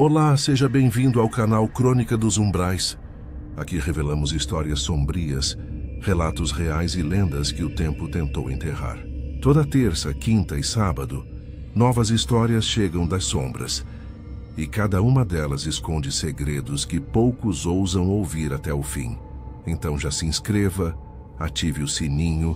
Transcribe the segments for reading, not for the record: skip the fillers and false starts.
Olá, seja bem-vindo ao canal Crônica dos Umbrais. Aqui revelamos histórias sombrias, relatos reais e lendas que o tempo tentou enterrar. Toda terça, quinta e sábado, novas histórias chegam das sombras. E cada uma delas esconde segredos que poucos ousam ouvir até o fim. Então já se inscreva, ative o sininho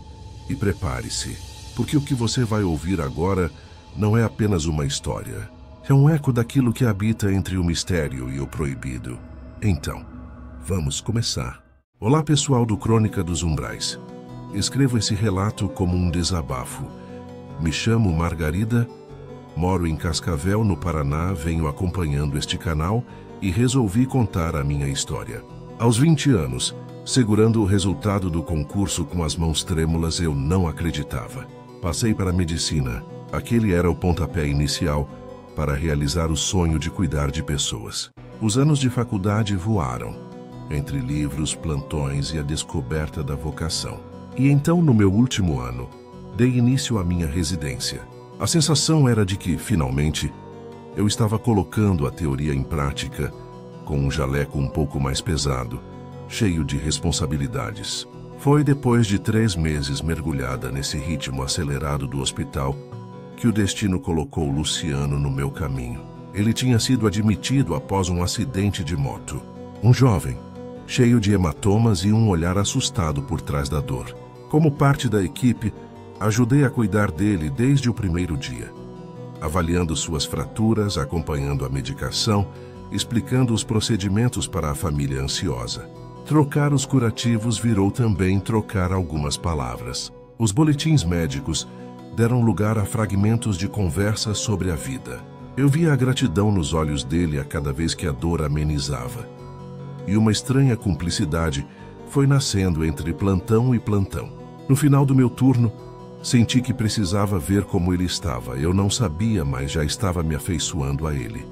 e prepare-se, porque o que você vai ouvir agora não é apenas uma história. É um eco daquilo que habita entre o mistério e o proibido. Então, vamos começar. Olá, pessoal do Crônica dos Umbrais. Escrevo esse relato como um desabafo. Me chamo Margarida, moro em Cascavel, no Paraná, venho acompanhando este canal e resolvi contar a minha história. Aos 20 anos, segurando o resultado do concurso com as mãos trêmulas, eu não acreditava. Passei para a medicina. Aquele era o pontapé inicial para realizar o sonho de cuidar de pessoas. Os anos de faculdade voaram, entre livros, plantões e a descoberta da vocação. E então, no meu último ano, dei início à minha residência. A sensação era de que, finalmente, eu estava colocando a teoria em prática, com um jaleco um pouco mais pesado, cheio de responsabilidades. Foi depois de 3 meses mergulhada nesse ritmo acelerado do hospital que o destino colocou Luciano no meu caminho. Ele tinha sido admitido após um acidente de moto. Um jovem, cheio de hematomas e um olhar assustado por trás da dor. Como parte da equipe, ajudei a cuidar dele desde o primeiro dia, avaliando suas fraturas, acompanhando a medicação, explicando os procedimentos para a família ansiosa. Trocar os curativos virou também trocar algumas palavras. Os boletins médicos deram lugar a fragmentos de conversas sobre a vida. Eu via a gratidão nos olhos dele a cada vez que a dor amenizava. E uma estranha cumplicidade foi nascendo entre plantão e plantão. No final do meu turno, senti que precisava ver como ele estava. Eu não sabia, mas já estava me afeiçoando a ele.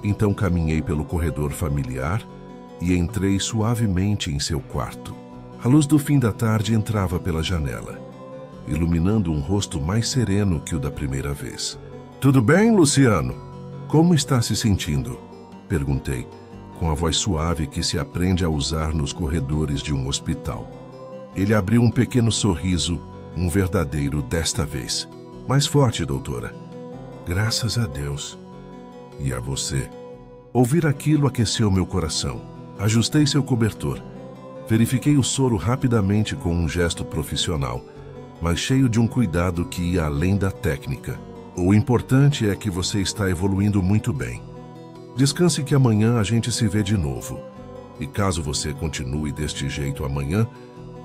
Então caminhei pelo corredor familiar e entrei suavemente em seu quarto. A luz do fim da tarde entrava pela janela, iluminando um rosto mais sereno que o da primeira vez. "Tudo bem, Luciano? Como está se sentindo?" perguntei, com a voz suave que se aprende a usar nos corredores de um hospital. Ele abriu um pequeno sorriso, um verdadeiro desta vez. "Mais forte, doutora." "Graças a Deus." "E a você?" Ouvir aquilo aqueceu meu coração. Ajustei seu cobertor. Verifiquei o soro rapidamente com um gesto profissional, mas cheio de um cuidado que ia além da técnica. "O importante é que você está evoluindo muito bem. Descanse que amanhã a gente se vê de novo. E caso você continue deste jeito amanhã,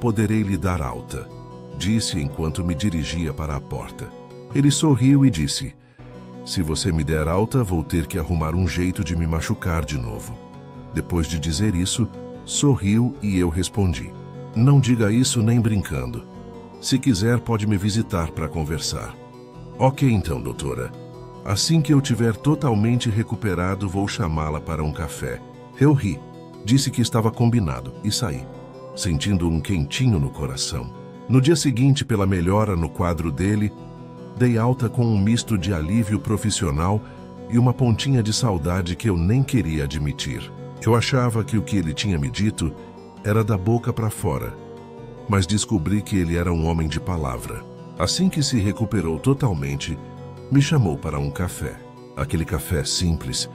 poderei lhe dar alta", disse enquanto me dirigia para a porta. Ele sorriu e disse: "Se você me der alta, vou ter que arrumar um jeito de me machucar de novo." Depois de dizer isso, sorriu e eu respondi: "Não diga isso nem brincando. Se quiser, pode me visitar para conversar." "Ok então, doutora. Assim que eu tiver totalmente recuperado, vou chamá-la para um café." Eu ri, disse que estava combinado e saí, sentindo um quentinho no coração. No dia seguinte, pela melhora no quadro dele, dei alta com um misto de alívio profissional e uma pontinha de saudade que eu nem queria admitir. Eu achava que o que ele tinha me dito era da boca para fora, mas descobri que ele era um homem de palavra. Assim que se recuperou totalmente, me chamou para um café. Aquele café simples,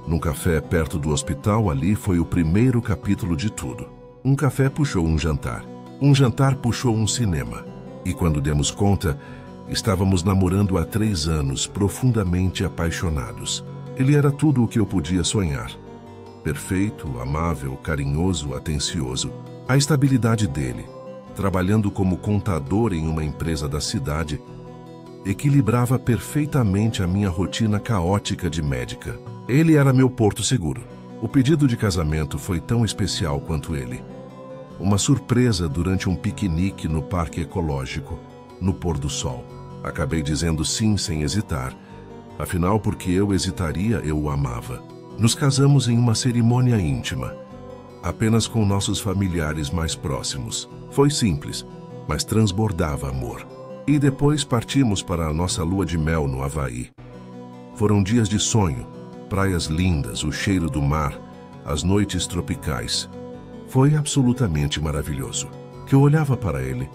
num café perto do hospital, ali foi o primeiro capítulo de tudo. Um café puxou um jantar puxou um cinema. E quando demos conta, estávamos namorando há 3 anos, profundamente apaixonados. Ele era tudo o que eu podia sonhar. Perfeito, amável, carinhoso, atencioso. A estabilidade dele, trabalhando como contador em uma empresa da cidade, equilibrava perfeitamente a minha rotina caótica de médica. Ele era meu porto seguro. O pedido de casamento foi tão especial quanto ele. Uma surpresa durante um piquenique no parque ecológico, no pôr do sol. Acabei dizendo sim sem hesitar. Afinal, porque eu hesitaria, eu o amava. Nos casamos em uma cerimônia íntima, apenas com nossos familiares mais próximos. Foi simples, mas transbordava amor. E depois partimos para a nossa lua de mel no Havaí. Foram dias de sonho, praias lindas, o cheiro do mar, as noites tropicais. Foi absolutamente maravilhoso. Que eu olhava para ele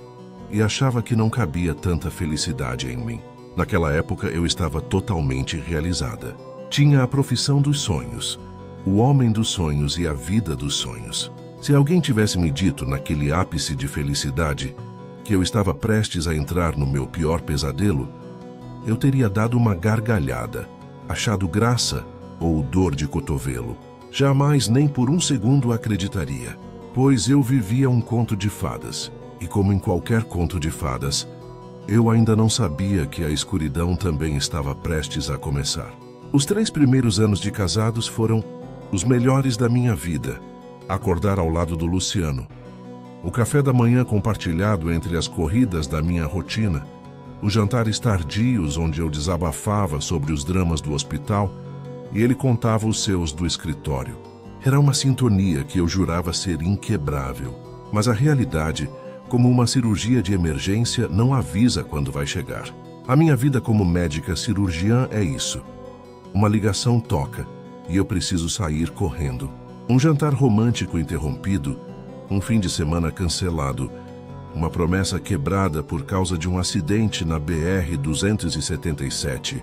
e achava que não cabia tanta felicidade em mim. Naquela época eu estava totalmente realizada. Tinha a profissão dos sonhos, o homem dos sonhos e a vida dos sonhos. Se alguém tivesse me dito naquele ápice de felicidade que eu estava prestes a entrar no meu pior pesadelo, eu teria dado uma gargalhada, achado graça ou dor de cotovelo. Jamais nem por um segundo acreditaria, pois eu vivia um conto de fadas, e como em qualquer conto de fadas, eu ainda não sabia que a escuridão também estava prestes a começar. Os 3 primeiros anos de casados foram os melhores da minha vida. Acordar ao lado do Luciano, o café da manhã compartilhado entre as corridas da minha rotina, os jantares tardios onde eu desabafava sobre os dramas do hospital e ele contava os seus do escritório. Era uma sintonia que eu jurava ser inquebrável, mas a realidade, como uma cirurgia de emergência, não avisa quando vai chegar. A minha vida como médica cirurgiã é isso. Uma ligação toca e eu preciso sair correndo. Um jantar romântico interrompido, um fim de semana cancelado, uma promessa quebrada por causa de um acidente na BR-277.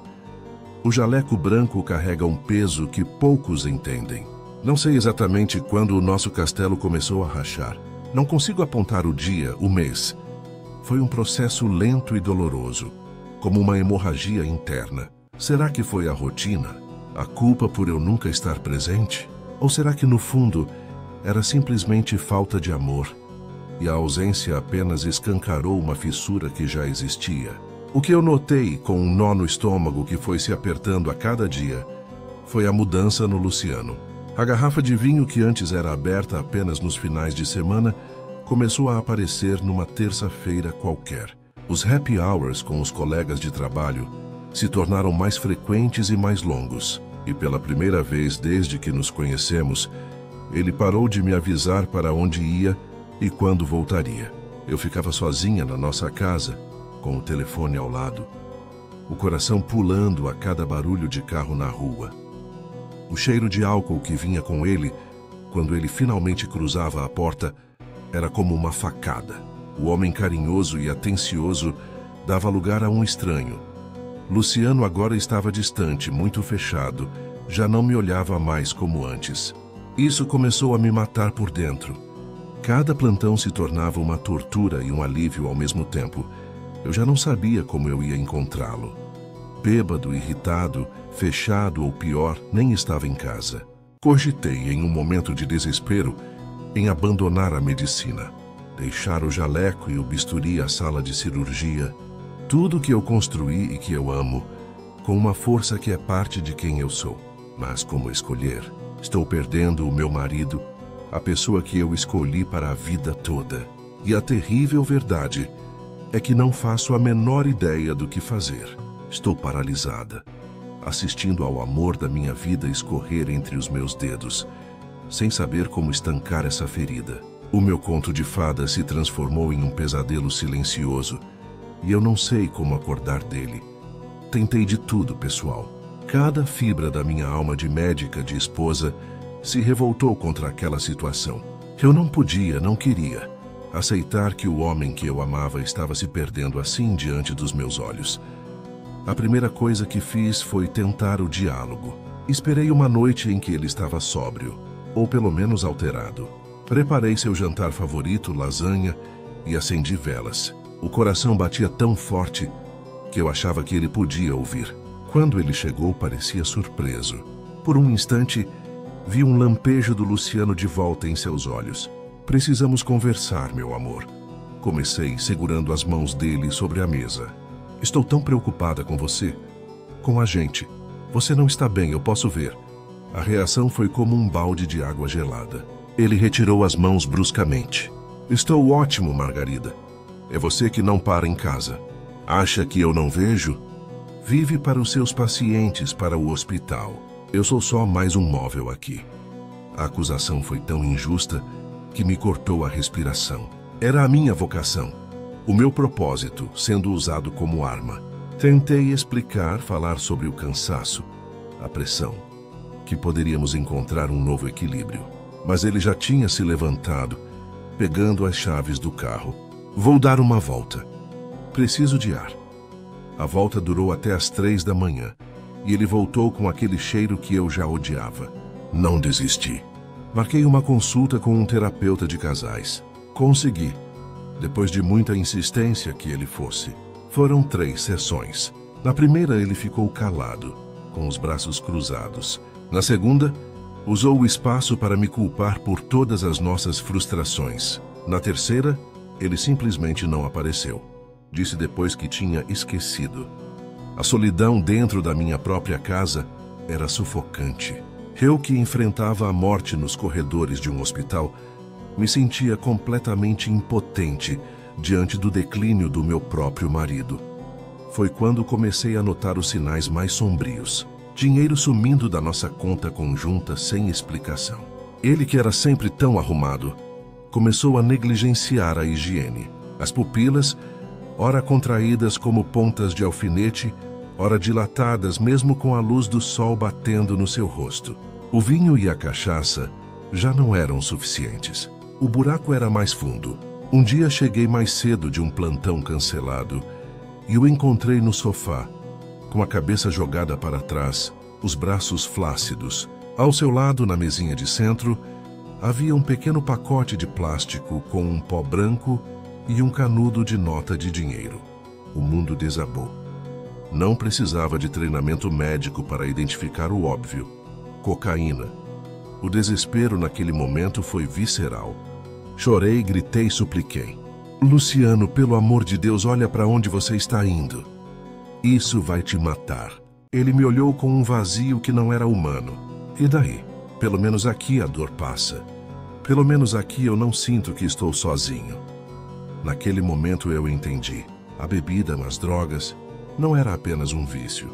O jaleco branco carrega um peso que poucos entendem. Não sei exatamente quando o nosso castelo começou a rachar. Não consigo apontar o dia, o mês. Foi um processo lento e doloroso, como uma hemorragia interna. Será que foi a rotina? A culpa por eu nunca estar presente? Ou será que, no fundo, era simplesmente falta de amor e a ausência apenas escancarou uma fissura que já existia? O que eu notei com um nó no estômago que foi se apertando a cada dia foi a mudança no Luciano. A garrafa de vinho que antes era aberta apenas nos finais de semana começou a aparecer numa terça-feira qualquer. Os happy hours com os colegas de trabalho se tornaram mais frequentes e mais longos. E pela primeira vez desde que nos conhecemos, ele parou de me avisar para onde ia e quando voltaria. Eu ficava sozinha na nossa casa, com o telefone ao lado, o coração pulando a cada barulho de carro na rua. O cheiro de álcool que vinha com ele, quando ele finalmente cruzava a porta, era como uma facada. O homem carinhoso e atencioso dava lugar a um estranho. Luciano agora estava distante, muito fechado, já não me olhava mais como antes. Isso começou a me matar por dentro. Cada plantão se tornava uma tortura e um alívio ao mesmo tempo. Eu já não sabia como eu ia encontrá-lo. Bêbado, irritado, fechado ou pior, nem estava em casa. Cogitei, em um momento de desespero, em abandonar a medicina, deixar o jaleco e o bisturi à sala de cirurgia, tudo que eu construí e que eu amo, com uma força que é parte de quem eu sou. Mas como escolher? Estou perdendo o meu marido, a pessoa que eu escolhi para a vida toda. E a terrível verdade é que não faço a menor ideia do que fazer. Estou paralisada, assistindo ao amor da minha vida escorrer entre os meus dedos, sem saber como estancar essa ferida. O meu conto de fadas se transformou em um pesadelo silencioso, e eu não sei como acordar dele. Tentei de tudo, pessoal. Cada fibra da minha alma de médica, de esposa, se revoltou contra aquela situação. Eu não podia, não queria, aceitar que o homem que eu amava estava se perdendo assim diante dos meus olhos. A primeira coisa que fiz foi tentar o diálogo. Esperei uma noite em que ele estava sóbrio, ou pelo menos alterado. Preparei seu jantar favorito, lasanha, e acendi velas. O coração batia tão forte que eu achava que ele podia ouvir. Quando ele chegou, parecia surpreso. Por um instante, vi um lampejo do Luciano de volta em seus olhos. Precisamos conversar, meu amor. Comecei segurando as mãos dele sobre a mesa. Estou tão preocupada com você, com a gente. Você não está bem, eu posso ver. A reação foi como um balde de água gelada. Ele retirou as mãos bruscamente. Estou ótimo, Margarida. É você que não para em casa. Acha que eu não vejo? Vive para os seus pacientes, para o hospital. Eu sou só mais um móvel aqui. A acusação foi tão injusta que me cortou a respiração. Era a minha vocação, o meu propósito sendo usado como arma. Tentei explicar, falar sobre o cansaço, a pressão, que poderíamos encontrar um novo equilíbrio. Mas ele já tinha se levantado, pegando as chaves do carro. Vou dar uma volta. Preciso de ar. A volta durou até às 3 da manhã, e ele voltou com aquele cheiro que eu já odiava. Não desisti. Marquei uma consulta com um terapeuta de casais. Consegui, depois de muita insistência que ele fosse. Foram 3 sessões. Na primeira, ele ficou calado, com os braços cruzados. Na segunda, usou o espaço para me culpar por todas as nossas frustrações. Na terceira, ele simplesmente não apareceu. Disse depois que tinha esquecido. A solidão dentro da minha própria casa era sufocante. Eu, que enfrentava a morte nos corredores de um hospital, me sentia completamente impotente diante do declínio do meu próprio marido. Foi quando comecei a notar os sinais mais sombrios. Dinheiro sumindo da nossa conta conjunta sem explicação. Ele, que era sempre tão arrumado, começou a negligenciar a higiene. As pupilas, ora contraídas como pontas de alfinete, ora dilatadas mesmo com a luz do sol batendo no seu rosto. O vinho e a cachaça já não eram suficientes. O buraco era mais fundo. Um dia cheguei mais cedo de um plantão cancelado e o encontrei no sofá, com a cabeça jogada para trás, os braços flácidos. Ao seu lado, na mesinha de centro, havia um pequeno pacote de plástico com um pó branco e um canudo de nota de dinheiro. O mundo desabou. Não precisava de treinamento médico para identificar o óbvio. Cocaína. O desespero naquele momento foi visceral. Chorei, gritei, supliquei. Luciano, pelo amor de Deus, olha para onde você está indo. Isso vai te matar. Ele me olhou com um vazio que não era humano. E daí? Pelo menos aqui a dor passa. Pelo menos aqui eu não sinto que estou sozinho. Naquele momento eu entendi. A bebida, as drogas, não era apenas um vício.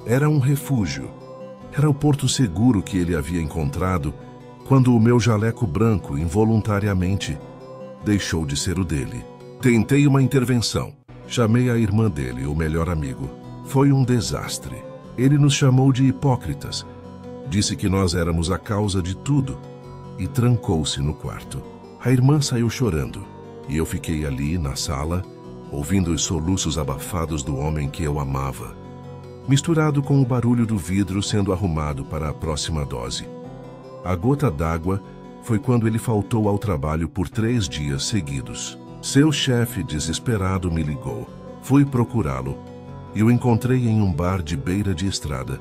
Era um refúgio. Era o porto seguro que ele havia encontrado quando o meu jaleco branco, involuntariamente, deixou de ser o dele. Tentei uma intervenção. Chamei a irmã dele, o melhor amigo. Foi um desastre. Ele nos chamou de hipócritas. Disse que nós éramos a causa de tudo e trancou-se no quarto. A irmã saiu chorando e eu fiquei ali na sala, ouvindo os soluços abafados do homem que eu amava, misturado com o barulho do vidro sendo arrumado para a próxima dose. A gota d'água foi quando ele faltou ao trabalho por 3 dias seguidos. Seu chefe, desesperado, me ligou. Fui procurá-lo e o encontrei em um bar de beira de estrada,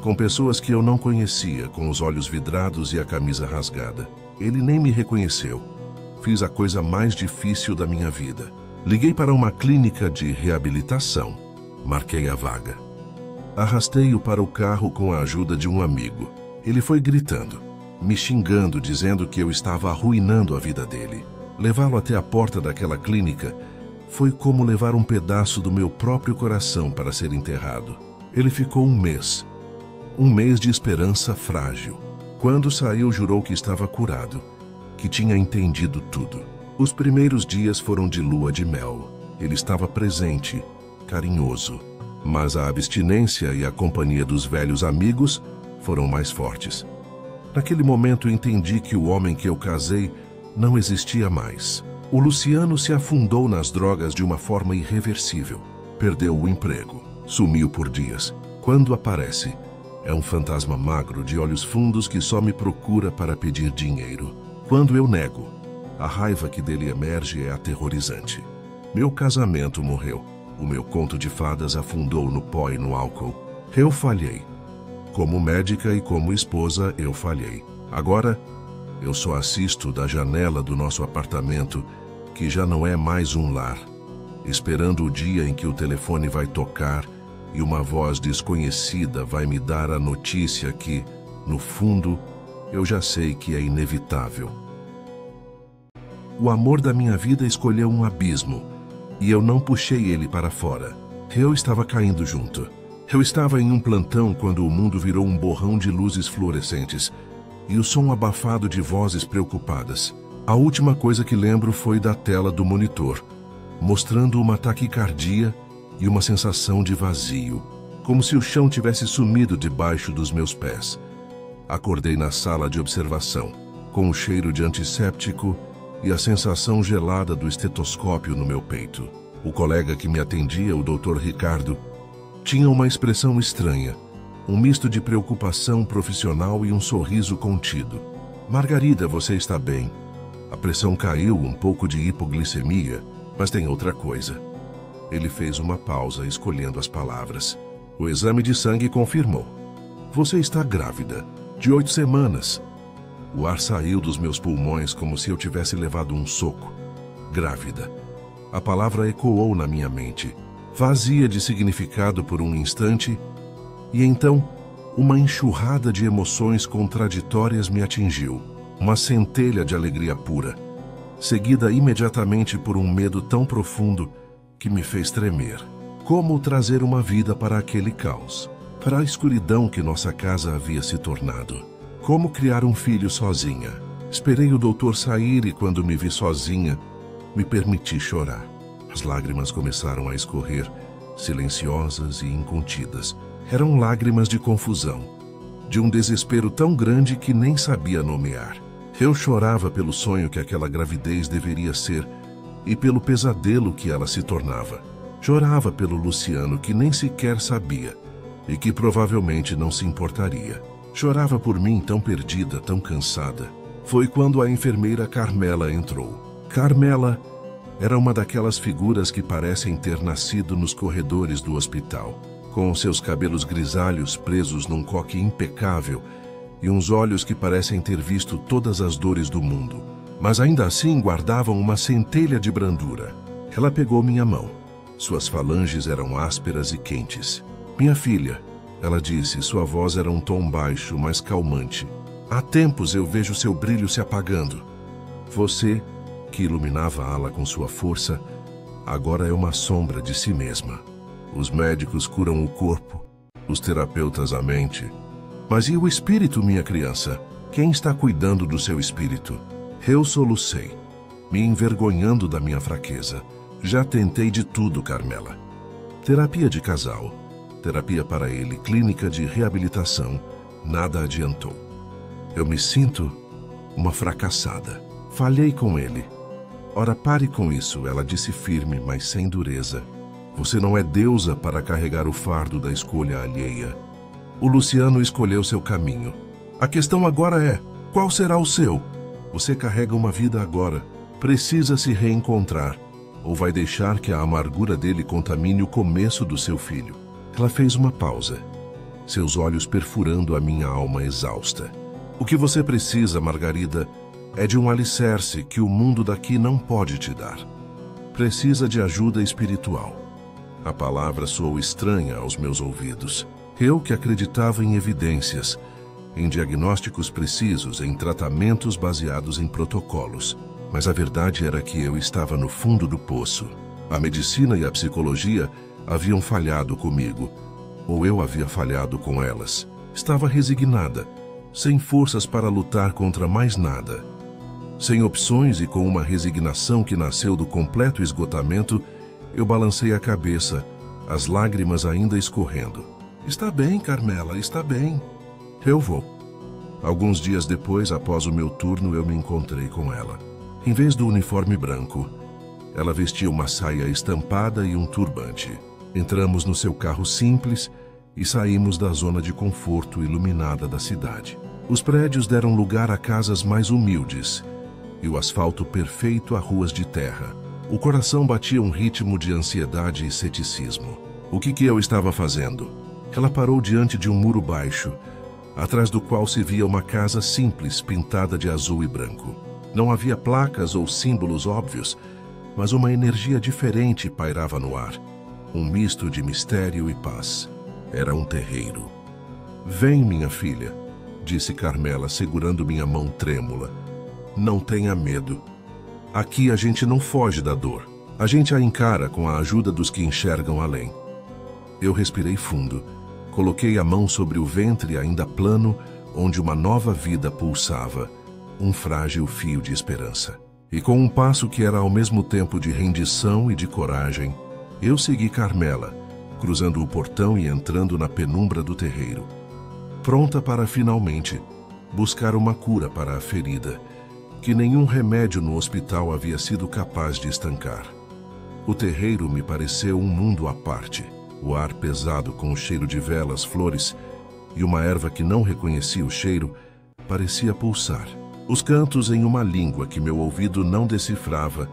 com pessoas que eu não conhecia, com os olhos vidrados e a camisa rasgada. Ele nem me reconheceu. Fiz a coisa mais difícil da minha vida. Liguei para uma clínica de reabilitação. Marquei a vaga. Arrastei-o para o carro com a ajuda de um amigo. Ele foi gritando, me xingando, dizendo que eu estava arruinando a vida dele. Levá-lo até a porta daquela clínica foi como levar um pedaço do meu próprio coração para ser enterrado. Ele ficou um mês de esperança frágil. Quando saiu, jurou que estava curado, que tinha entendido tudo. Os primeiros dias foram de lua de mel. Ele estava presente, carinhoso. Mas a abstinência e a companhia dos velhos amigos foram mais fortes. Naquele momento entendi que o homem que eu casei não existia mais. O Luciano se afundou nas drogas de uma forma irreversível. Perdeu o emprego. Sumiu por dias. Quando aparece, é um fantasma magro de olhos fundos que só me procura para pedir dinheiro. Quando eu nego, a raiva que dele emerge é aterrorizante. Meu casamento morreu. O meu conto de fadas afundou no pó e no álcool. Eu falhei. Como médica e como esposa, eu falhei. Agora, eu só assisto da janela do nosso apartamento, que já não é mais um lar, esperando o dia em que o telefone vai tocar e uma voz desconhecida vai me dar a notícia que, no fundo, eu já sei que é inevitável. O amor da minha vida escolheu um abismo, e eu não puxei ele para fora. Eu estava caindo junto. Eu estava em um plantão quando o mundo virou um borrão de luzes fluorescentes e o som abafado de vozes preocupadas. A última coisa que lembro foi da tela do monitor, mostrando uma taquicardia e uma sensação de vazio, como se o chão tivesse sumido debaixo dos meus pés. Acordei na sala de observação, com o cheiro de antisséptico e a sensação gelada do estetoscópio no meu peito. O colega que me atendia, o Dr. Ricardo, tinha uma expressão estranha, um misto de preocupação profissional e um sorriso contido. Margarida, você está bem. A pressão caiu, um pouco de hipoglicemia, mas tem outra coisa. Ele fez uma pausa, escolhendo as palavras. O exame de sangue confirmou. Você está grávida, de 8 semanas. O ar saiu dos meus pulmões como se eu tivesse levado um soco. Grávida. A palavra ecoou na minha mente, vazia de significado por um instante, e então uma enxurrada de emoções contraditórias me atingiu. Uma centelha de alegria pura, seguida imediatamente por um medo tão profundo que me fez tremer. Como trazer uma vida para aquele caos, para a escuridão que nossa casa havia se tornado? Como criar um filho sozinha? Esperei o doutor sair e, quando me vi sozinha, me permiti chorar. As lágrimas começaram a escorrer, silenciosas e incontidas. Eram lágrimas de confusão, de um desespero tão grande que nem sabia nomear. Eu chorava pelo sonho que aquela gravidez deveria ser e pelo pesadelo que ela se tornava. Chorava pelo Luciano, que nem sequer sabia e que provavelmente não se importaria. Chorava por mim, tão perdida, tão cansada. Foi quando a enfermeira Carmela entrou. Carmela era uma daquelas figuras que parecem ter nascido nos corredores do hospital, com seus cabelos grisalhos presos num coque impecável e uns olhos que parecem ter visto todas as dores do mundo, mas ainda assim guardavam uma centelha de brandura. Ela pegou minha mão. Suas falanges eram ásperas e quentes. Minha filha, ela disse, sua voz era um tom baixo, mas calmante. Há tempos eu vejo seu brilho se apagando. Você, que iluminava a ala com sua força, agora é uma sombra de si mesma. Os médicos curam o corpo, os terapeutas a mente. Mas e o espírito, minha criança? Quem está cuidando do seu espírito? Eu solucei, me envergonhando da minha fraqueza. Já tentei de tudo, Carmela. Terapia de casal, terapia para ele, clínica de reabilitação, nada adiantou. Eu me sinto uma fracassada. Falhei com ele. Ora, pare com isso, ela disse firme, mas sem dureza. Você não é deusa para carregar o fardo da escolha alheia. O Luciano escolheu seu caminho. A questão agora é, qual será o seu? Você carrega uma vida agora. Precisa se reencontrar. Ou vai deixar que a amargura dele contamine o começo do seu filho? Ela fez uma pausa, seus olhos perfurando a minha alma exausta. O que você precisa, Margarida, é de um alicerce que o mundo daqui não pode te dar. Precisa de ajuda espiritual. A palavra soou estranha aos meus ouvidos. Eu que acreditava em evidências, em diagnósticos precisos, em tratamentos baseados em protocolos. Mas a verdade era que eu estava no fundo do poço. A medicina e a psicologia haviam falhado comigo, ou eu havia falhado com elas. Estava resignada, sem forças para lutar contra mais nada. Sem opções e com uma resignação que nasceu do completo esgotamento, eu balancei a cabeça, as lágrimas ainda escorrendo. Está bem, Carmela, está bem. Eu vou. Alguns dias depois, após o meu turno, eu me encontrei com ela. Em vez do uniforme branco, ela vestia uma saia estampada e um turbante. Entramos no seu carro simples e saímos da zona de conforto iluminada da cidade. Os prédios deram lugar a casas mais humildes e o asfalto perfeito a ruas de terra. O coração batia um ritmo de ansiedade e ceticismo. O que eu estava fazendo? Ela parou diante de um muro baixo, atrás do qual se via uma casa simples pintada de azul e branco. Não havia placas ou símbolos óbvios, mas uma energia diferente pairava no ar, um misto de mistério e paz. Era um terreiro. Vem, minha filha, disse Carmela, segurando minha mão trêmula. Não tenha medo. Aqui a gente não foge da dor. A gente a encara com a ajuda dos que enxergam além. Eu respirei fundo. Coloquei a mão sobre o ventre ainda plano, onde uma nova vida pulsava, um frágil fio de esperança. E com um passo que era ao mesmo tempo de rendição e de coragem, eu segui Carmela, cruzando o portão e entrando na penumbra do terreiro, pronta para finalmente buscar uma cura para a ferida, que nenhum remédio no hospital havia sido capaz de estancar. O terreiro me pareceu um mundo à parte. O ar pesado com o cheiro de velas, flores e uma erva que não reconhecia o cheiro parecia pulsar. Os cantos em uma língua que meu ouvido não decifrava,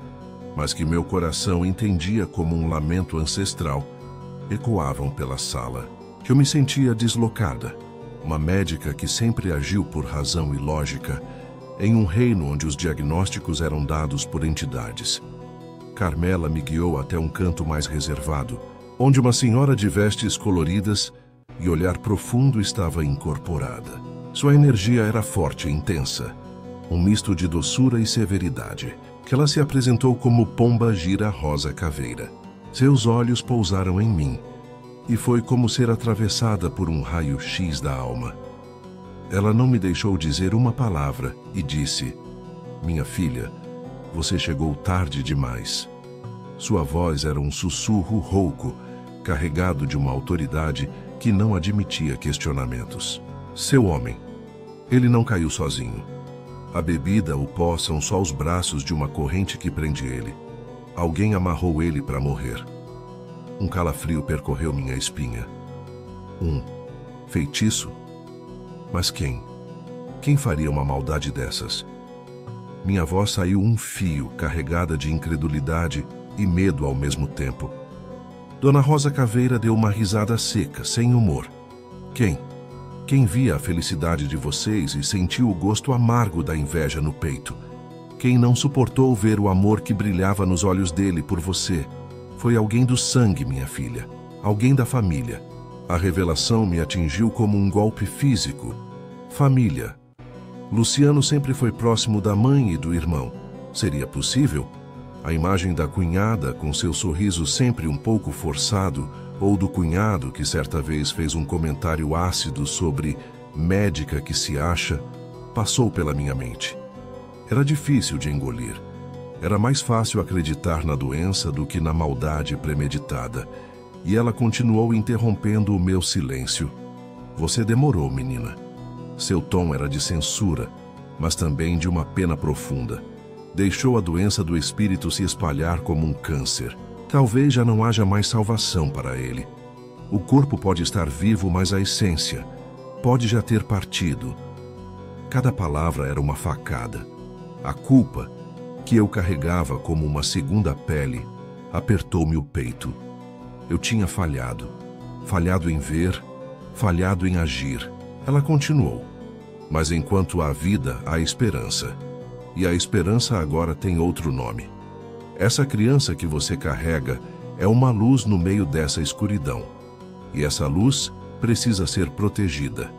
mas que meu coração entendia como um lamento ancestral, ecoavam pela sala. Eu me sentia deslocada, uma médica que sempre agiu por razão e lógica, em um reino onde os diagnósticos eram dados por entidades. Carmela me guiou até um canto mais reservado, onde uma senhora de vestes coloridas e olhar profundo estava incorporada. Sua energia era forte e intensa, um misto de doçura e severidade, que ela se apresentou como Pomba Gira Rosa Caveira. Seus olhos pousaram em mim, e foi como ser atravessada por um raio-x da alma. Ela não me deixou dizer uma palavra e disse: "Minha filha, você chegou tarde demais." Sua voz era um sussurro rouco, carregado de uma autoridade que não admitia questionamentos. Seu homem. Ele não caiu sozinho. A bebida, o pó são só os braços de uma corrente que prende ele. Alguém amarrou ele para morrer. Um calafrio percorreu minha espinha. Um feitiço? Mas quem? Quem faria uma maldade dessas? Minha voz saiu um fio, carregada de incredulidade e medo ao mesmo tempo. Dona Rosa Caveira deu uma risada seca, sem humor. Quem? Quem via a felicidade de vocês e sentiu o gosto amargo da inveja no peito? Quem não suportou ver o amor que brilhava nos olhos dele por você? Foi alguém do sangue, minha filha. Alguém da família. A revelação me atingiu como um golpe físico. Família. Luciano sempre foi próximo da mãe e do irmão. Seria possível? A imagem da cunhada, com seu sorriso sempre um pouco forçado, ou do cunhado que certa vez fez um comentário ácido sobre médica que se acha, passou pela minha mente. Era difícil de engolir. Era mais fácil acreditar na doença do que na maldade premeditada. E ela continuou interrompendo o meu silêncio. Você demorou, menina. Seu tom era de censura, mas também de uma pena profunda. Deixou a doença do espírito se espalhar como um câncer. Talvez já não haja mais salvação para ele. O corpo pode estar vivo, mas a essência pode já ter partido. Cada palavra era uma facada. A culpa, que eu carregava como uma segunda pele, apertou-me o peito. Eu tinha falhado. Falhado em ver, falhado em agir. Ela continuou. Mas enquanto há vida, há esperança. E a esperança agora tem outro nome. Essa criança que você carrega é uma luz no meio dessa escuridão. E essa luz precisa ser protegida.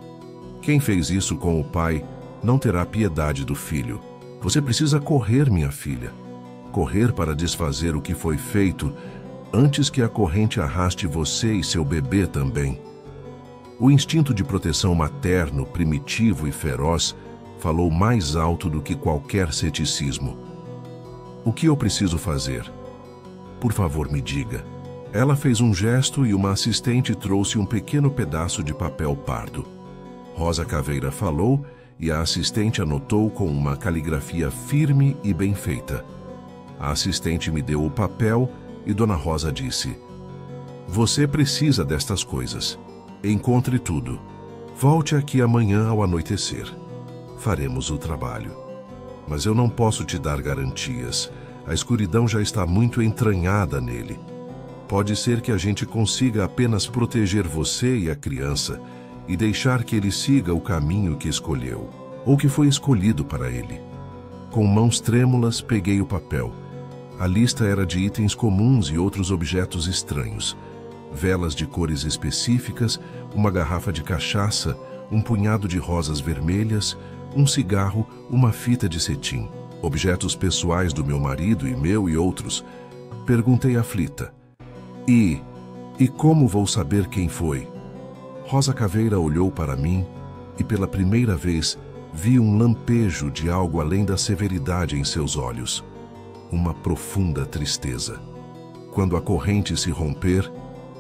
Quem fez isso com o pai não terá piedade do filho. Você precisa correr, minha filha. Correr para desfazer o que foi feito antes que a corrente arraste você e seu bebê também. O instinto de proteção materno, primitivo e feroz, falou mais alto do que qualquer ceticismo. O que eu preciso fazer? Por favor, me diga. Ela fez um gesto e uma assistente trouxe um pequeno pedaço de papel pardo. Rosa Caveira falou e a assistente anotou com uma caligrafia firme e bem feita. A assistente me deu o papel e Dona Rosa disse: "Você precisa destas coisas. Encontre tudo. Volte aqui amanhã ao anoitecer. Faremos o trabalho. Mas eu não posso te dar garantias. A escuridão já está muito entranhada nele. Pode ser que a gente consiga apenas proteger você e a criança e deixar que ele siga o caminho que escolheu, ou que foi escolhido para ele." Com mãos trêmulas, peguei o papel. A lista era de itens comuns e outros objetos estranhos. Velas de cores específicas, uma garrafa de cachaça, um punhado de rosas vermelhas, um cigarro, uma fita de cetim. Objetos pessoais do meu marido e meu e outros. Perguntei aflita: E como vou saber quem foi?" Rosa Caveira olhou para mim e pela primeira vez vi um lampejo de algo além da severidade em seus olhos. Uma profunda tristeza. Quando a corrente se romper,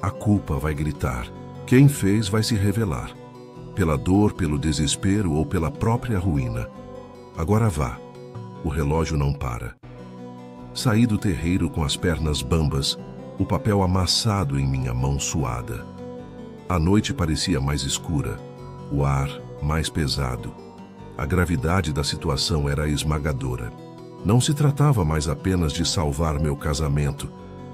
a culpa vai gritar. Quem fez vai se revelar. pela dor, pelo desespero ou pela própria ruína. Agora vá, o relógio não para. Saí do terreiro com as pernas bambas, o papel amassado em minha mão suada. A noite parecia mais escura, o ar mais pesado. A gravidade da situação era esmagadora. Não se tratava mais apenas de salvar meu casamento,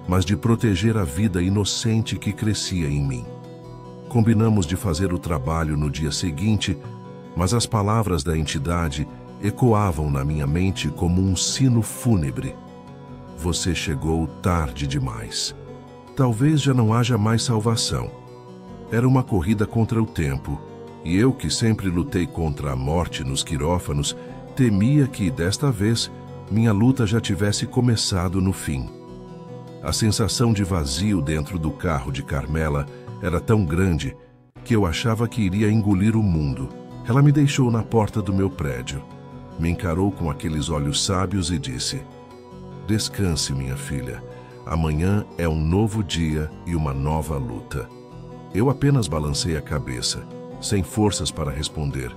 mas de proteger a vida inocente que crescia em mim. Combinamos de fazer o trabalho no dia seguinte, mas as palavras da entidade ecoavam na minha mente como um sino fúnebre. Você chegou tarde demais. Talvez já não haja mais salvação. Era uma corrida contra o tempo, e eu, que sempre lutei contra a morte nos quirófanos, temia que, desta vez, minha luta já tivesse começado no fim. A sensação de vazio dentro do carro de Carmela era tão grande que eu achava que iria engolir o mundo. Ela me deixou na porta do meu prédio, me encarou com aqueles olhos sábios e disse: "Descanse, minha filha. Amanhã é um novo dia e uma nova luta." Eu apenas balancei a cabeça, sem forças para responder.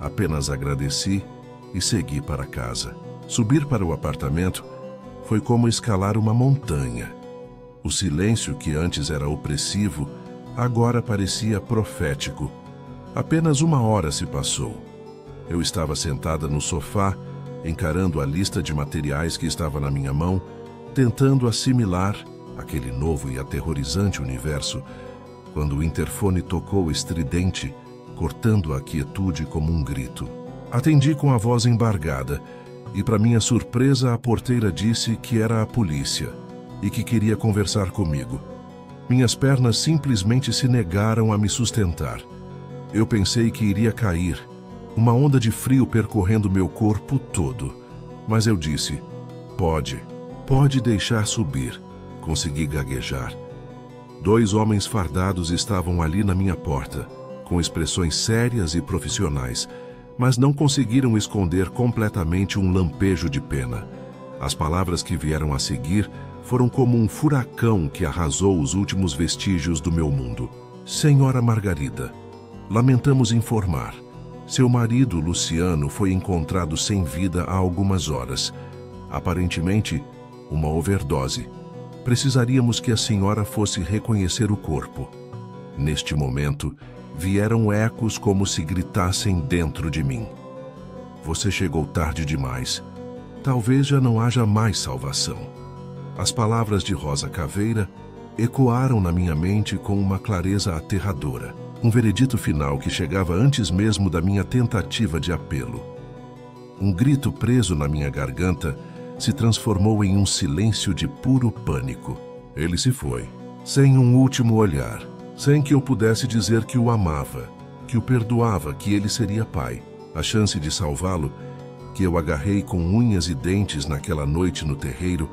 Apenas agradeci e segui para casa. Subir para o apartamento foi como escalar uma montanha. O silêncio, que antes era opressivo, agora parecia profético. Apenas 1 hora se passou. Eu estava sentada no sofá, encarando a lista de materiais que estava na minha mão, tentando assimilar aquele novo e aterrorizante universo, quando o interfone tocou estridente, cortando a quietude como um grito. Atendi com a voz embargada, e para minha surpresa a porteira disse que era a polícia e que queria conversar comigo. Minhas pernas simplesmente se negaram a me sustentar. Eu pensei que iria cair, uma onda de frio percorrendo meu corpo todo. Mas eu disse: pode deixar subir. Consegui gaguejar. 2 homens fardados estavam ali na minha porta, com expressões sérias e profissionais, mas não conseguiram esconder completamente um lampejo de pena. As palavras que vieram a seguir foram como um furacão que arrasou os últimos vestígios do meu mundo. "Senhora Margarida, lamentamos informar. Seu marido, Luciano, foi encontrado sem vida há algumas horas. Aparentemente, uma overdose. Precisaríamos que a senhora fosse reconhecer o corpo." Neste momento, vieram ecos como se gritassem dentro de mim. "Você chegou tarde demais. Talvez já não haja mais salvação." As palavras de Rosa Caveira ecoaram na minha mente com uma clareza aterradora. Um veredito final que chegava antes mesmo da minha tentativa de apelo. Um grito preso na minha garganta se transformou em um silêncio de puro pânico. Ele se foi, sem um último olhar, sem que eu pudesse dizer que o amava, que o perdoava, que ele seria pai. A chance de salvá-lo, que eu agarrei com unhas e dentes naquela noite no terreiro,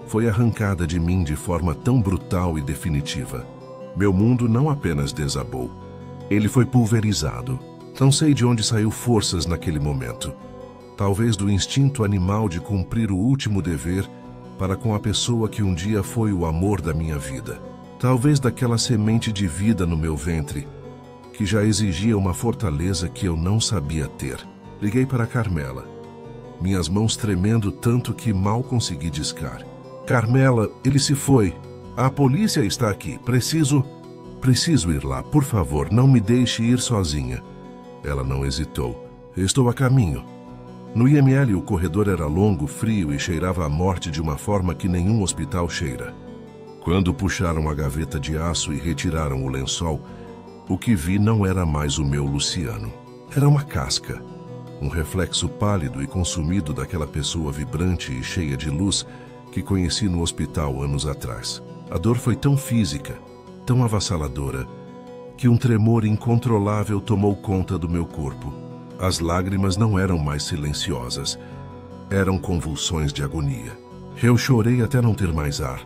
foi arrancada de mim de forma tão brutal e definitiva. Meu mundo não apenas desabou, ele foi pulverizado. Não sei de onde saiu forças naquele momento. Talvez do instinto animal de cumprir o último dever para com a pessoa que um dia foi o amor da minha vida. Talvez daquela semente de vida no meu ventre, que já exigia uma fortaleza que eu não sabia ter. Liguei para Carmela, minhas mãos tremendo tanto que mal consegui discar. "Carmela, ele se foi. A polícia está aqui. Preciso ir lá. Por favor, não me deixe ir sozinha." Ela não hesitou. "Estou a caminho." No IML, o corredor era longo, frio e cheirava a morte de uma forma que nenhum hospital cheira. Quando puxaram a gaveta de aço e retiraram o lençol, o que vi não era mais o meu Luciano. Era uma casca, um reflexo pálido e consumido daquela pessoa vibrante e cheia de luz que conheci no hospital anos atrás. A dor foi tão física, tão avassaladora, que um tremor incontrolável tomou conta do meu corpo. As lágrimas não eram mais silenciosas, eram convulsões de agonia. Eu chorei até não ter mais ar,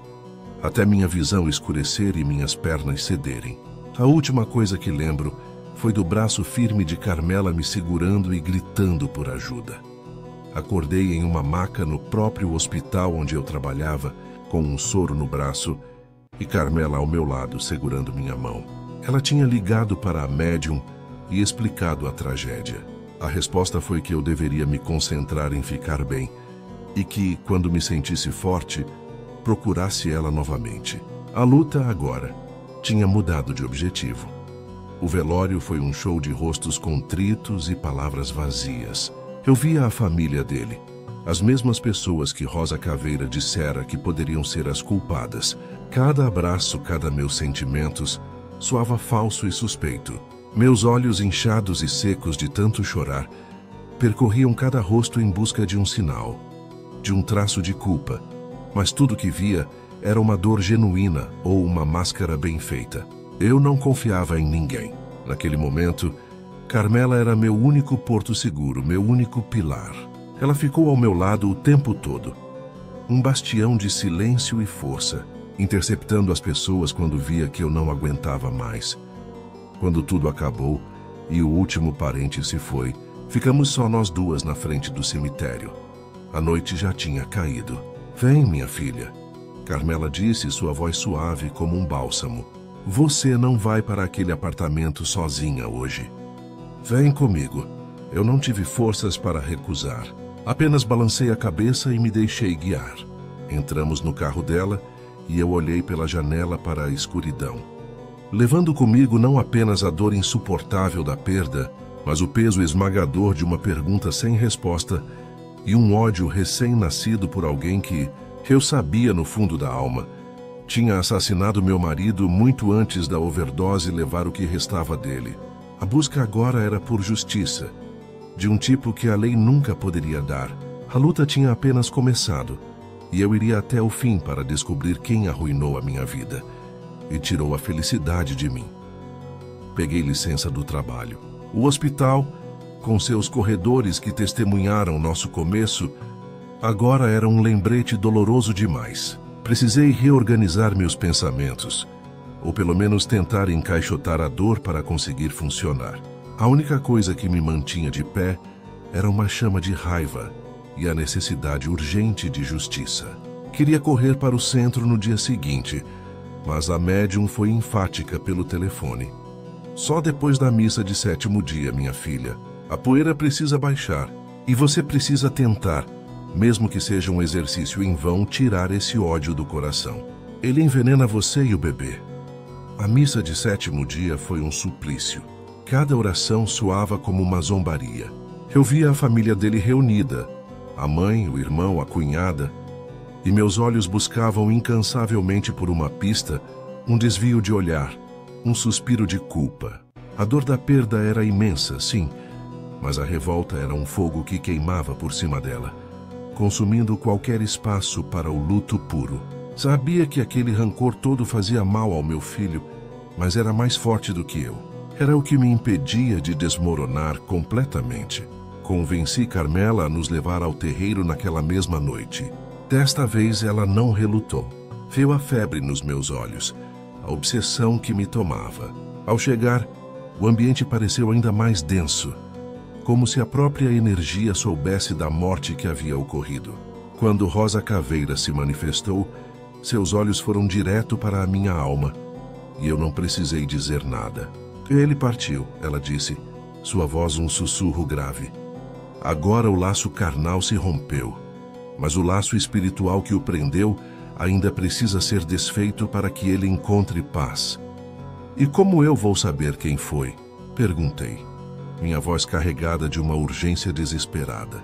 até minha visão escurecer e minhas pernas cederem. A última coisa que lembro foi do braço firme de Carmela me segurando e gritando por ajuda. Acordei em uma maca no próprio hospital onde eu trabalhava, com um soro no braço e Carmela ao meu lado segurando minha mão. Ela tinha ligado para a médium e explicado a tragédia. A resposta foi que eu deveria me concentrar em ficar bem e que, quando me sentisse forte, procurasse ela novamente. A luta agora tinha mudado de objetivo. O velório foi um show de rostos contritos e palavras vazias. Eu via a família dele, as mesmas pessoas que Rosa Caveira dissera que poderiam ser as culpadas. Cada abraço, cada meus sentimentos, soava falso e suspeito. Meus olhos inchados e secos de tanto chorar, percorriam cada rosto em busca de um sinal, de um traço de culpa. Mas tudo que via era uma dor genuína ou uma máscara bem feita. Eu não confiava em ninguém. Naquele momento, Carmela era meu único porto seguro, meu único pilar. Ela ficou ao meu lado o tempo todo. Um bastião de silêncio e força, interceptando as pessoas quando via que eu não aguentava mais. Quando tudo acabou e o último parente se foi, ficamos só nós duas na frente do cemitério. A noite já tinha caído. Vem, minha filha, Carmela disse, sua voz suave como um bálsamo. Você não vai para aquele apartamento sozinha hoje. Vem comigo. Eu não tive forças para recusar. Apenas balancei a cabeça e me deixei guiar. Entramos no carro dela e eu olhei pela janela para a escuridão, levando comigo não apenas a dor insuportável da perda, mas o peso esmagador de uma pergunta sem resposta e um ódio recém-nascido por alguém que, eu sabia no fundo da alma, tinha assassinado meu marido muito antes da overdose levar o que restava dele. A busca agora era por justiça, de um tipo que a lei nunca poderia dar. A luta tinha apenas começado, e eu iria até o fim para descobrir quem arruinou a minha vida e tirou a felicidade de mim. Peguei licença do trabalho. O hospital, com seus corredores que testemunharam nosso começo, agora era um lembrete doloroso demais. Precisei reorganizar meus pensamentos, ou pelo menos tentar encaixotar a dor para conseguir funcionar. A única coisa que me mantinha de pé era uma chama de raiva e a necessidade urgente de justiça. Queria correr para o centro no dia seguinte, mas a médium foi enfática pelo telefone. Só depois da missa de 7º dia, minha filha. A poeira precisa baixar e você precisa tentar, mesmo que seja um exercício em vão, tirar esse ódio do coração. Ele envenena você e o bebê. A missa de 7º dia foi um suplício. Cada oração soava como uma zombaria. Eu via a família dele reunida, a mãe, o irmão, a cunhada, e meus olhos buscavam incansavelmente por uma pista, um desvio de olhar, um suspiro de culpa. A dor da perda era imensa, sim, mas a revolta era um fogo que queimava por cima dela, consumindo qualquer espaço para o luto puro. Sabia que aquele rancor todo fazia mal ao meu filho, mas era mais forte do que eu. Era o que me impedia de desmoronar completamente. Convenci Carmela a nos levar ao terreiro naquela mesma noite. Desta vez ela não relutou. Veio a febre nos meus olhos, a obsessão que me tomava. Ao chegar, o ambiente pareceu ainda mais denso, como se a própria energia soubesse da morte que havia ocorrido. Quando Rosa Caveira se manifestou, seus olhos foram direto para a minha alma, e eu não precisei dizer nada. Ele partiu, ela disse, sua voz um sussurro grave. Agora o laço carnal se rompeu, mas o laço espiritual que o prendeu ainda precisa ser desfeito para que ele encontre paz. E como eu vou saber quem foi? Perguntei, minha voz carregada de uma urgência desesperada.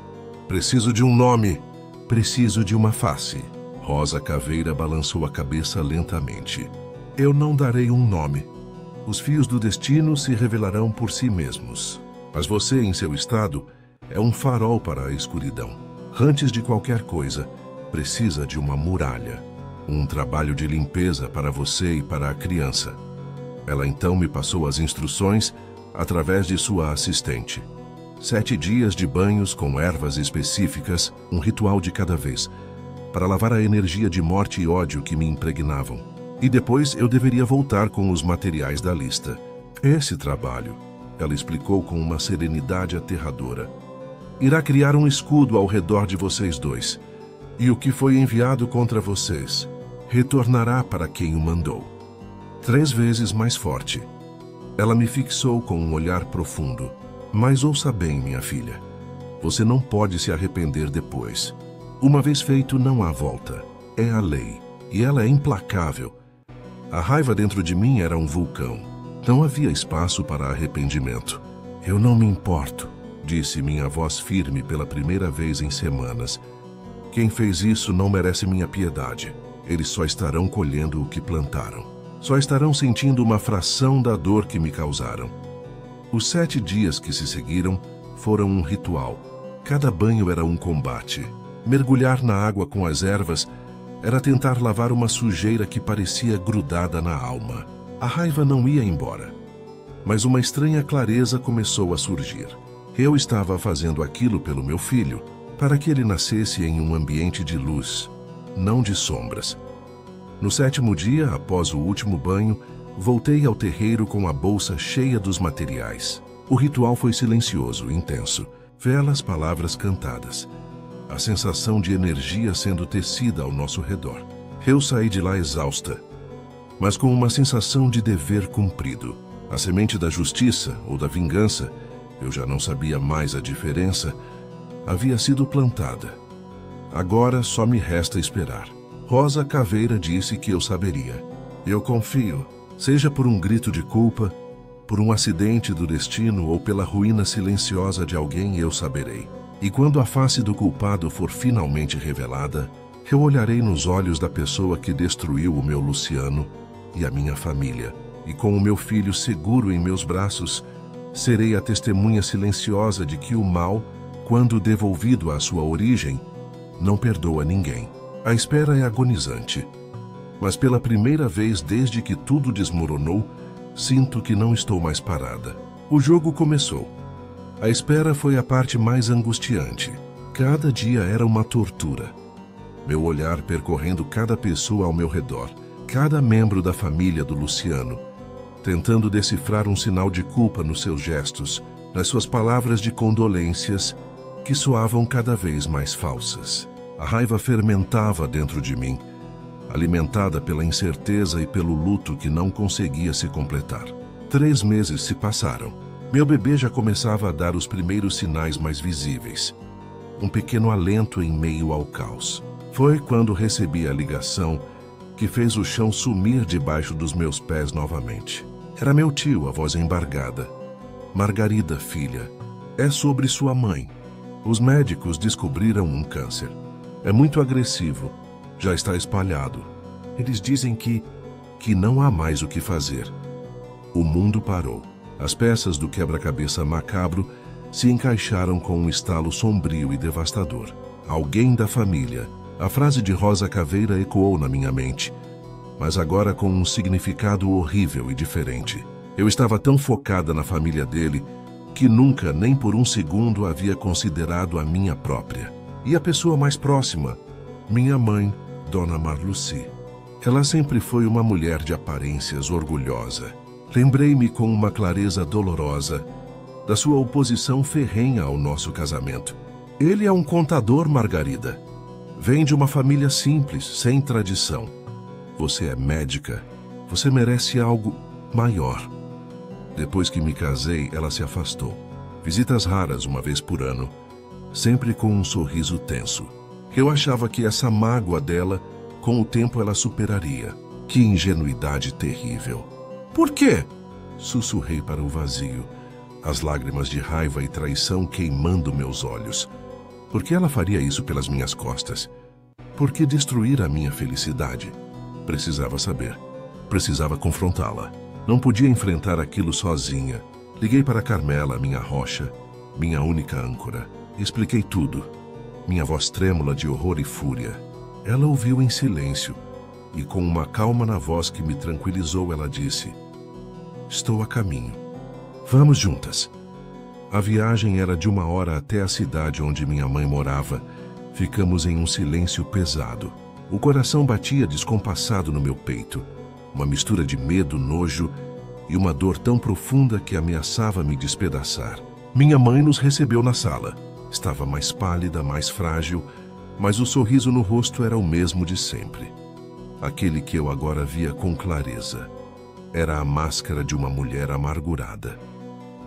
Preciso de um nome, preciso de uma face. Rosa Caveira balançou a cabeça lentamente. Eu não darei um nome. Os fios do destino se revelarão por si mesmos. Mas você, em seu estado, é um farol para a escuridão. Antes de qualquer coisa, precisa de uma muralha. Um trabalho de limpeza para você e para a criança. Ela então me passou as instruções através de sua assistente. 7 dias de banhos com ervas específicas, um ritual de cada vez, para lavar a energia de morte e ódio que me impregnavam. E depois eu deveria voltar com os materiais da lista. Esse trabalho, ela explicou com uma serenidade aterradora, irá criar um escudo ao redor de vocês dois. E o que foi enviado contra vocês retornará para quem o mandou. 3 vezes mais forte. Ela me fixou com um olhar profundo. Mas ouça bem, minha filha. Você não pode se arrepender depois. Uma vez feito, não há volta. É a lei. E ela é implacável. A raiva dentro de mim era um vulcão. Não havia espaço para arrependimento. Eu não me importo, disse minha voz firme pela primeira vez em semanas. Quem fez isso não merece minha piedade. Eles só estarão colhendo o que plantaram. Só estarão sentindo uma fração da dor que me causaram. Os 7 dias que se seguiram foram um ritual. Cada banho era um combate. Mergulhar na água com as ervas era tentar lavar uma sujeira que parecia grudada na alma. A raiva não ia embora. Mas uma estranha clareza começou a surgir. Eu estava fazendo aquilo pelo meu filho, para que ele nascesse em um ambiente de luz, não de sombras. No 7º dia, após o último banho, voltei ao terreiro com a bolsa cheia dos materiais. O ritual foi silencioso, intenso. Velas, palavras cantadas. A sensação de energia sendo tecida ao nosso redor. Eu saí de lá exausta, mas com uma sensação de dever cumprido. A semente da justiça ou da vingança, eu já não sabia mais a diferença, havia sido plantada. Agora só me resta esperar. Rosa Caveira disse que eu saberia. Eu confio, seja por um grito de culpa, por um acidente do destino ou pela ruína silenciosa de alguém, eu saberei. E quando a face do culpado for finalmente revelada, eu olharei nos olhos da pessoa que destruiu o meu Luciano e a minha família. E com o meu filho seguro em meus braços, serei a testemunha silenciosa de que o mal, quando devolvido à sua origem, não perdoa ninguém. A espera é agonizante. Mas pela primeira vez desde que tudo desmoronou, sinto que não estou mais parada. O jogo começou. A espera foi a parte mais angustiante. Cada dia era uma tortura. Meu olhar percorrendo cada pessoa ao meu redor, cada membro da família do Luciano, tentando decifrar um sinal de culpa nos seus gestos, nas suas palavras de condolências, que soavam cada vez mais falsas. A raiva fermentava dentro de mim, alimentada pela incerteza e pelo luto que não conseguia se completar. 3 meses se passaram. Meu bebê já começava a dar os primeiros sinais mais visíveis. Um pequeno alento em meio ao caos. Foi quando recebi a ligação que fez o chão sumir debaixo dos meus pés novamente. Era meu tio, a voz embargada. Margarida, filha, é sobre sua mãe. Os médicos descobriram um câncer. É muito agressivo, já está espalhado. Eles dizem que não há mais o que fazer. O mundo parou. As peças do quebra-cabeça macabro se encaixaram com um estalo sombrio e devastador. Alguém da família. A frase de Rosa Caveira ecoou na minha mente, mas agora com um significado horrível e diferente. Eu estava tão focada na família dele que nunca, nem por um segundo, havia considerado a minha própria. E a pessoa mais próxima, minha mãe, Dona Marlucy. Ela sempre foi uma mulher de aparências orgulhosa. Lembrei-me com uma clareza dolorosa da sua oposição ferrenha ao nosso casamento. Ele é um contador, Margarida. Vem de uma família simples, sem tradição. Você é médica. Você merece algo maior. Depois que me casei, ela se afastou. Visitas raras uma vez por ano, sempre com um sorriso tenso. Eu achava que essa mágoa dela, com o tempo ela superaria. Que ingenuidade terrível. Por quê? Sussurrei para o vazio, as lágrimas de raiva e traição queimando meus olhos. Por que ela faria isso pelas minhas costas? Por que destruir a minha felicidade? Precisava saber. Precisava confrontá-la. Não podia enfrentar aquilo sozinha. Liguei para Carmela, minha rocha, minha única âncora. Expliquei tudo. Minha voz trêmula de horror e fúria. Ela ouviu em silêncio e com uma calma na voz que me tranquilizou, ela disse: estou a caminho. Vamos juntas. A viagem era de 1 hora até a cidade onde minha mãe morava. Ficamos em um silêncio pesado. O coração batia descompassado no meu peito. Uma mistura de medo, nojo e uma dor tão profunda que ameaçava me despedaçar. Minha mãe nos recebeu na sala. Estava mais pálida, mais frágil, mas o sorriso no rosto era o mesmo de sempre. Aquele que eu agora via com clareza. Era a máscara de uma mulher amargurada.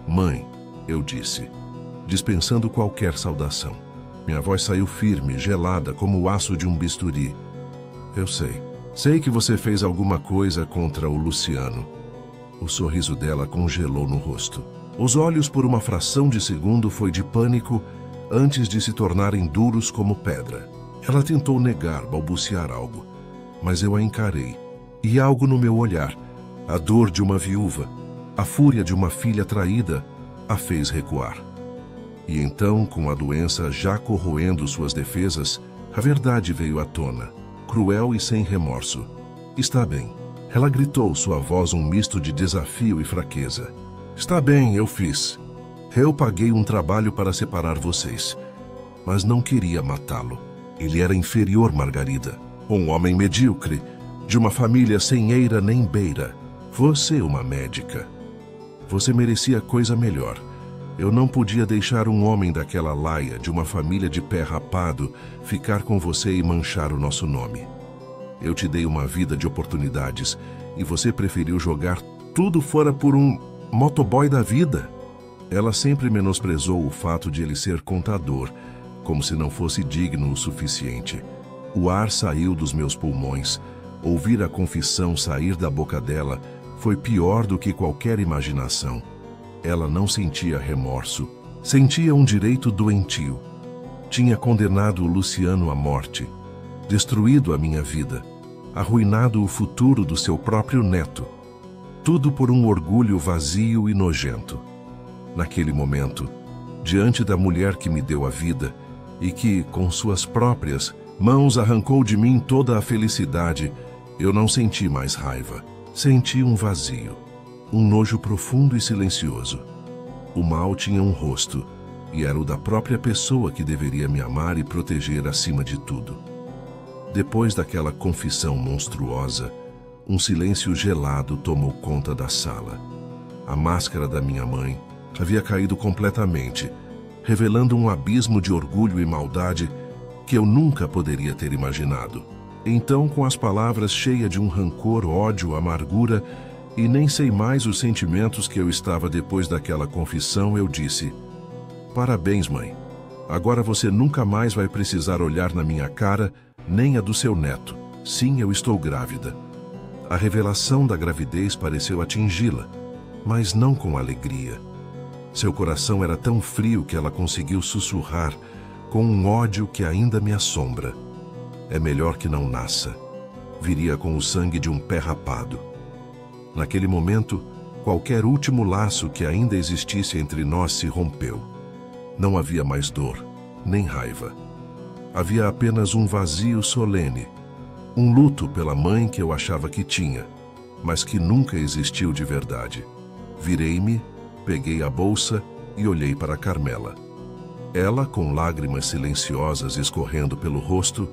"Mãe", eu disse, dispensando qualquer saudação. Minha voz saiu firme, gelada, como o aço de um bisturi. "Eu sei. Sei que você fez alguma coisa contra o Luciano." O sorriso dela congelou no rosto. Os olhos, por uma fração de segundo, foi de pânico antes de se tornarem duros como pedra. Ela tentou negar, balbuciar algo, mas eu a encarei. E algo no meu olhar, a dor de uma viúva, a fúria de uma filha traída, a fez recuar. E então, com a doença já corroendo suas defesas, a verdade veio à tona, cruel e sem remorso. "Está bem." Ela gritou, sua voz um misto de desafio e fraqueza. "Está bem, eu fiz. Eu paguei um trabalho para separar vocês, mas não queria matá-lo. Ele era inferior, Margarida. Um homem medíocre, de uma família sem eira nem beira. Você, uma médica. Você merecia coisa melhor. Eu não podia deixar um homem daquela laia, de uma família de pé rapado, ficar com você e manchar o nosso nome. Eu te dei uma vida de oportunidades e você preferiu jogar tudo fora por um motoboy da vida." Ela sempre menosprezou o fato de ele ser contador, como se não fosse digno o suficiente. O ar saiu dos meus pulmões. Ouvir a confissão sair da boca dela foi pior do que qualquer imaginação. Ela não sentia remorso, sentia um direito doentio. Tinha condenado o Luciano à morte, destruído a minha vida, arruinado o futuro do seu próprio neto. Tudo por um orgulho vazio e nojento. Naquele momento, diante da mulher que me deu a vida e que, com suas próprias mãos, arrancou de mim toda a felicidade, eu não senti mais raiva. Senti um vazio, um nojo profundo e silencioso. O mal tinha um rosto, e era o da própria pessoa que deveria me amar e proteger acima de tudo. Depois daquela confissão monstruosa, um silêncio gelado tomou conta da sala. A máscara da minha mãe havia caído completamente, revelando um abismo de orgulho e maldade que eu nunca poderia ter imaginado. Então, com as palavras cheias de um rancor, ódio, amargura e nem sei mais os sentimentos que eu estava depois daquela confissão, eu disse: "Parabéns, mãe. Agora você nunca mais vai precisar olhar na minha cara, nem a do seu neto. Sim, eu estou grávida." A revelação da gravidez pareceu atingi-la, mas não com alegria. Seu coração era tão frio que ela conseguiu sussurrar, com um ódio que ainda me assombra: "É melhor que não nasça. Viria com o sangue de um pé rapado." Naquele momento, qualquer último laço que ainda existisse entre nós se rompeu. Não havia mais dor, nem raiva. Havia apenas um vazio solene, um luto pela mãe que eu achava que tinha, mas que nunca existiu de verdade. Virei-me, peguei a bolsa e olhei para Carmela. Ela, com lágrimas silenciosas escorrendo pelo rosto,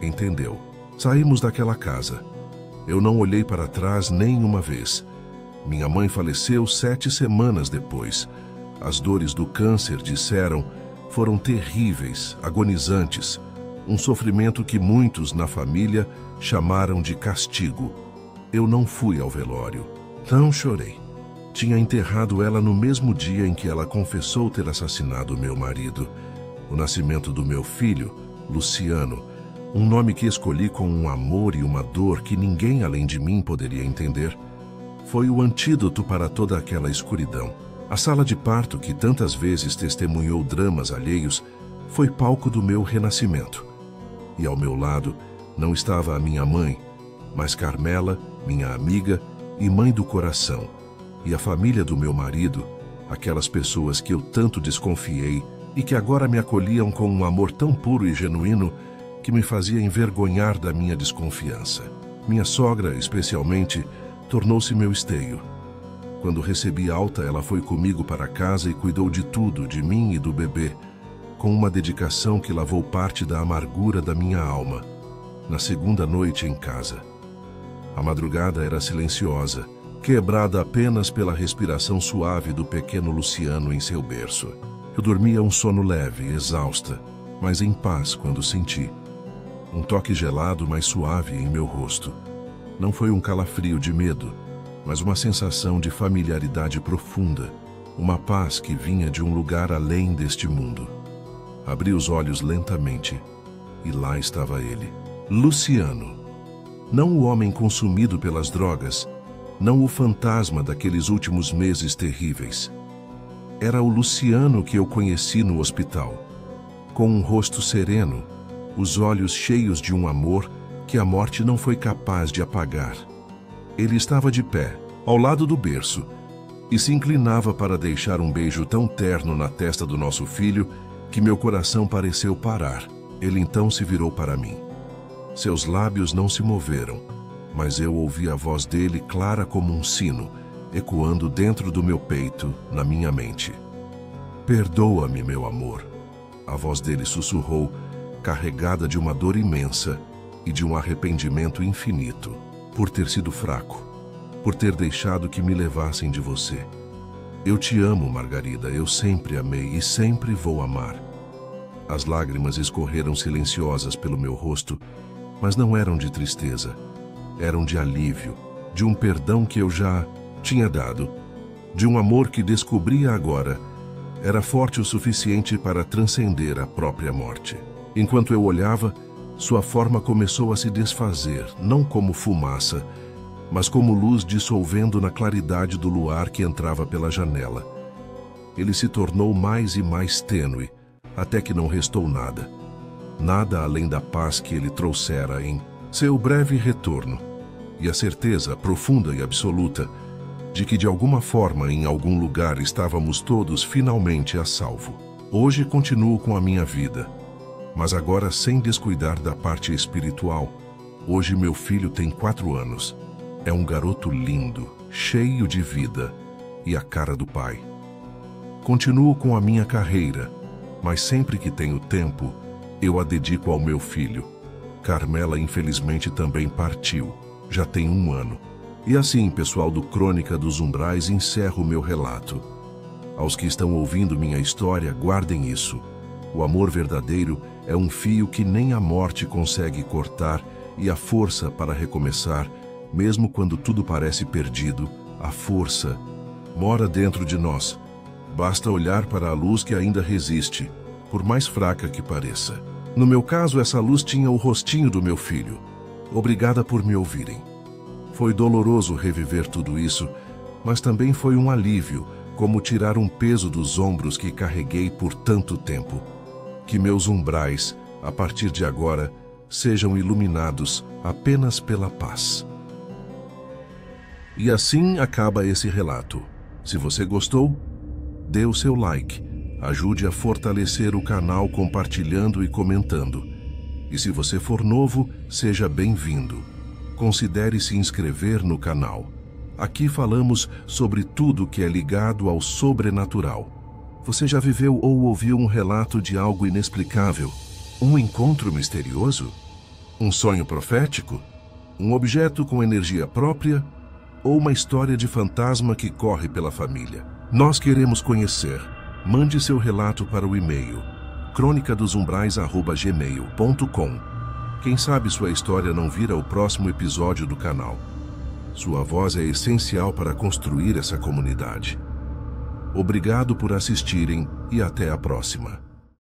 entendeu. Saímos daquela casa. Eu não olhei para trás nem uma vez. Minha mãe faleceu 7 semanas depois. As dores do câncer, disseram, foram terríveis, agonizantes. Um sofrimento que muitos na família chamaram de castigo. Eu não fui ao velório. Não chorei. Tinha enterrado ela no mesmo dia em que ela confessou ter assassinado meu marido. O nascimento do meu filho, Luciano, um nome que escolhi com um amor e uma dor que ninguém além de mim poderia entender, foi o antídoto para toda aquela escuridão. A sala de parto, que tantas vezes testemunhou dramas alheios, foi palco do meu renascimento. E ao meu lado não estava a minha mãe, mas Carmela, minha amiga e mãe do coração, e a família do meu marido, aquelas pessoas que eu tanto desconfiei e que agora me acolhiam com um amor tão puro e genuíno que me fazia envergonhar da minha desconfiança. Minha sogra, especialmente, tornou-se meu esteio. Quando recebi alta, ela foi comigo para casa e cuidou de tudo, de mim e do bebê, com uma dedicação que lavou parte da amargura da minha alma, na segunda noite em casa. A madrugada era silenciosa, quebrada apenas pela respiração suave do pequeno Luciano em seu berço. Eu dormia um sono leve, exausta, mas em paz quando senti um toque gelado, mas suave em meu rosto. Não foi um calafrio de medo, mas uma sensação de familiaridade profunda, uma paz que vinha de um lugar além deste mundo. Abri os olhos lentamente e lá estava ele, Luciano. Não o homem consumido pelas drogas, não o fantasma daqueles últimos meses terríveis. Era o Luciano que eu conheci no hospital, com um rosto sereno, os olhos cheios de um amor que a morte não foi capaz de apagar. Ele estava de pé, ao lado do berço, e se inclinava para deixar um beijo tão terno na testa do nosso filho que meu coração pareceu parar. Ele então se virou para mim. Seus lábios não se moveram, mas eu ouvi a voz dele clara como um sino, ecoando dentro do meu peito, na minha mente. Perdoa-me, meu amor. A voz dele sussurrou, carregada de uma dor imensa e de um arrependimento infinito, por ter sido fraco, por ter deixado que me levassem de você. Eu te amo, Margarida, eu sempre amei e sempre vou amar. As lágrimas escorreram silenciosas pelo meu rosto, mas não eram de tristeza, eram de alívio, de um perdão que eu já tinha dado, de um amor que descobria agora, era forte o suficiente para transcender a própria morte. Enquanto eu olhava, sua forma começou a se desfazer, não como fumaça, mas como luz dissolvendo na claridade do luar que entrava pela janela. Ele se tornou mais e mais tênue, até que não restou nada. Nada além da paz que ele trouxera em seu breve retorno, e a certeza profunda e absoluta de que de alguma forma, em algum lugar, estávamos todos finalmente a salvo. Hoje continuo com a minha vida, mas agora sem descuidar da parte espiritual. Hoje meu filho tem 4 anos. É um garoto lindo, cheio de vida e a cara do pai. Continuo com a minha carreira, mas sempre que tenho tempo, eu a dedico ao meu filho. Carmela infelizmente também partiu, já tem 1 ano. E assim, pessoal do Crônica dos Umbrais, encerro o meu relato. Aos que estão ouvindo minha história, guardem isso. O amor verdadeiro é um fio que nem a morte consegue cortar, e a força para recomeçar, mesmo quando tudo parece perdido, a força mora dentro de nós. Basta olhar para a luz que ainda resiste, por mais fraca que pareça. No meu caso, essa luz tinha o rostinho do meu filho. Obrigada por me ouvirem. Foi doloroso reviver tudo isso, mas também foi um alívio, como tirar um peso dos ombros que carreguei por tanto tempo. Que meus umbrais, a partir de agora, sejam iluminados apenas pela paz. E assim acaba esse relato. Se você gostou, dê o seu like, ajude a fortalecer o canal compartilhando e comentando. E se você for novo, seja bem-vindo. Considere se inscrever no canal. Aqui falamos sobre tudo que é ligado ao sobrenatural. Você já viveu ou ouviu um relato de algo inexplicável? Um encontro misterioso? Um sonho profético? Um objeto com energia própria? Ou uma história de fantasma que corre pela família? Nós queremos conhecer. Mande seu relato para o e-mail crônicadosumbrais@gmail.com. Quem sabe sua história não vira o próximo episódio do canal. Sua voz é essencial para construir essa comunidade. Obrigado por assistirem e até a próxima.